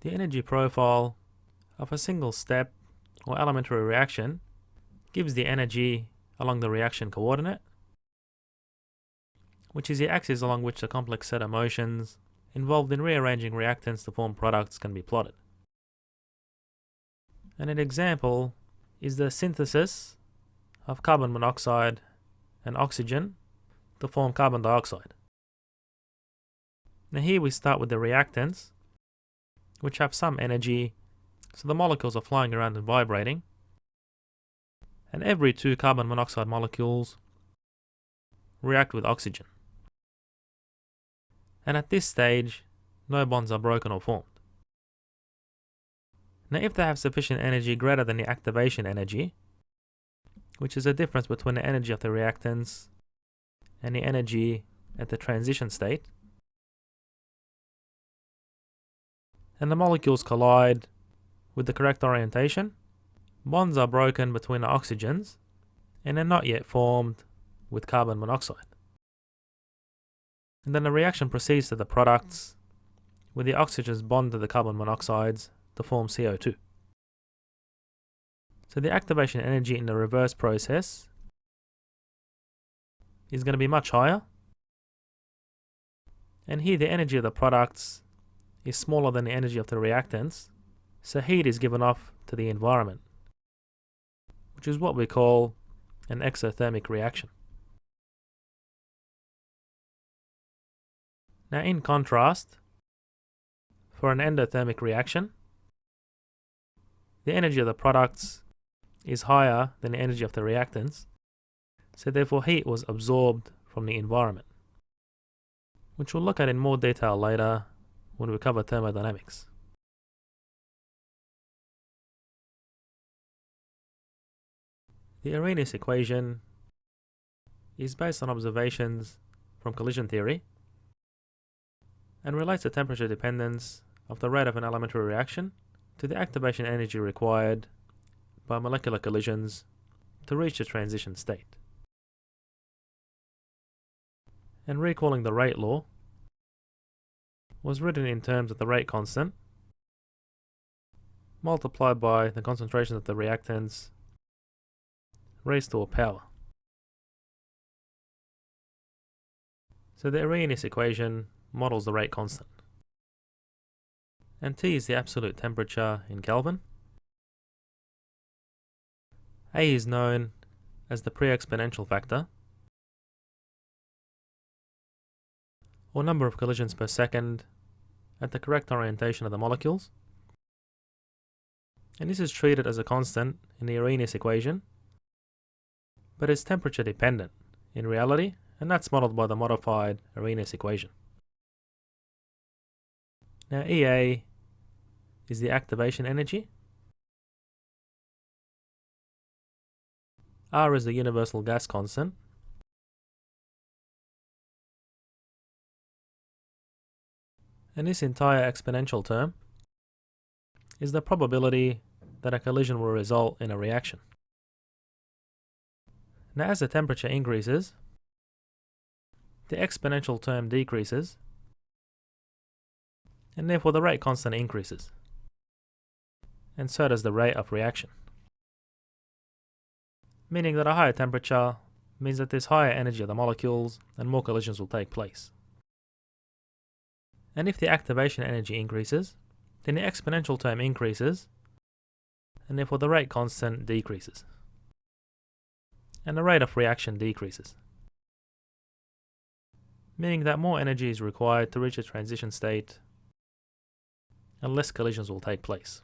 The energy profile of a single step or elementary reaction gives the energy along the reaction coordinate, which is the axis along which the complex set of motions involved in rearranging reactants to form products can be plotted. And an example is the synthesis of carbon monoxide and oxygen to form carbon dioxide. Now here we start with the reactants, which have some energy, so the molecules are flying around and vibrating, and every 2 carbon monoxide molecules react with oxygen. And at this stage, no bonds are broken or formed. Now if they have sufficient energy greater than the activation energy, which is the difference between the energy of the reactants and the energy at the transition state, and the molecules collide with the correct orientation, bonds are broken between the oxygens and are not yet formed with carbon monoxide. And then the reaction proceeds to the products where the oxygens bond to the carbon monoxides to form CO2. So the activation energy in the reverse process is going to be much higher, and here the energy of the products is smaller than the energy of the reactants, so heat is given off to the environment, which is what we call an exothermic reaction. Now in contrast, for an endothermic reaction, the energy of the products is higher than the energy of the reactants, so therefore heat was absorbed from the environment, which we'll look at in more detail later when we cover thermodynamics. The Arrhenius equation is based on observations from collision theory and relates the temperature dependence of the rate of an elementary reaction to the activation energy required by molecular collisions to reach the transition state. And recalling the rate law was written in terms of the rate constant multiplied by the concentration of the reactants raised to a power. So the Arrhenius equation models the rate constant, and T is the absolute temperature in Kelvin. A is known as the pre-exponential factor, or number of collisions per second at the correct orientation of the molecules, and this is treated as a constant in the Arrhenius equation, but is temperature dependent in reality, and that's modeled by the modified Arrhenius equation. Now EA is the activation energy, R is the universal gas constant, and this entire exponential term is the probability that a collision will result in a reaction. Now as the temperature increases, the exponential term decreases, and therefore the rate constant increases, and so does the rate of reaction. Meaning that a higher temperature means that there's higher energy of the molecules and more collisions will take place. And if the activation energy increases, then the exponential term increases, and therefore the rate constant decreases, and the rate of reaction decreases, meaning that more energy is required to reach a transition state and less collisions will take place.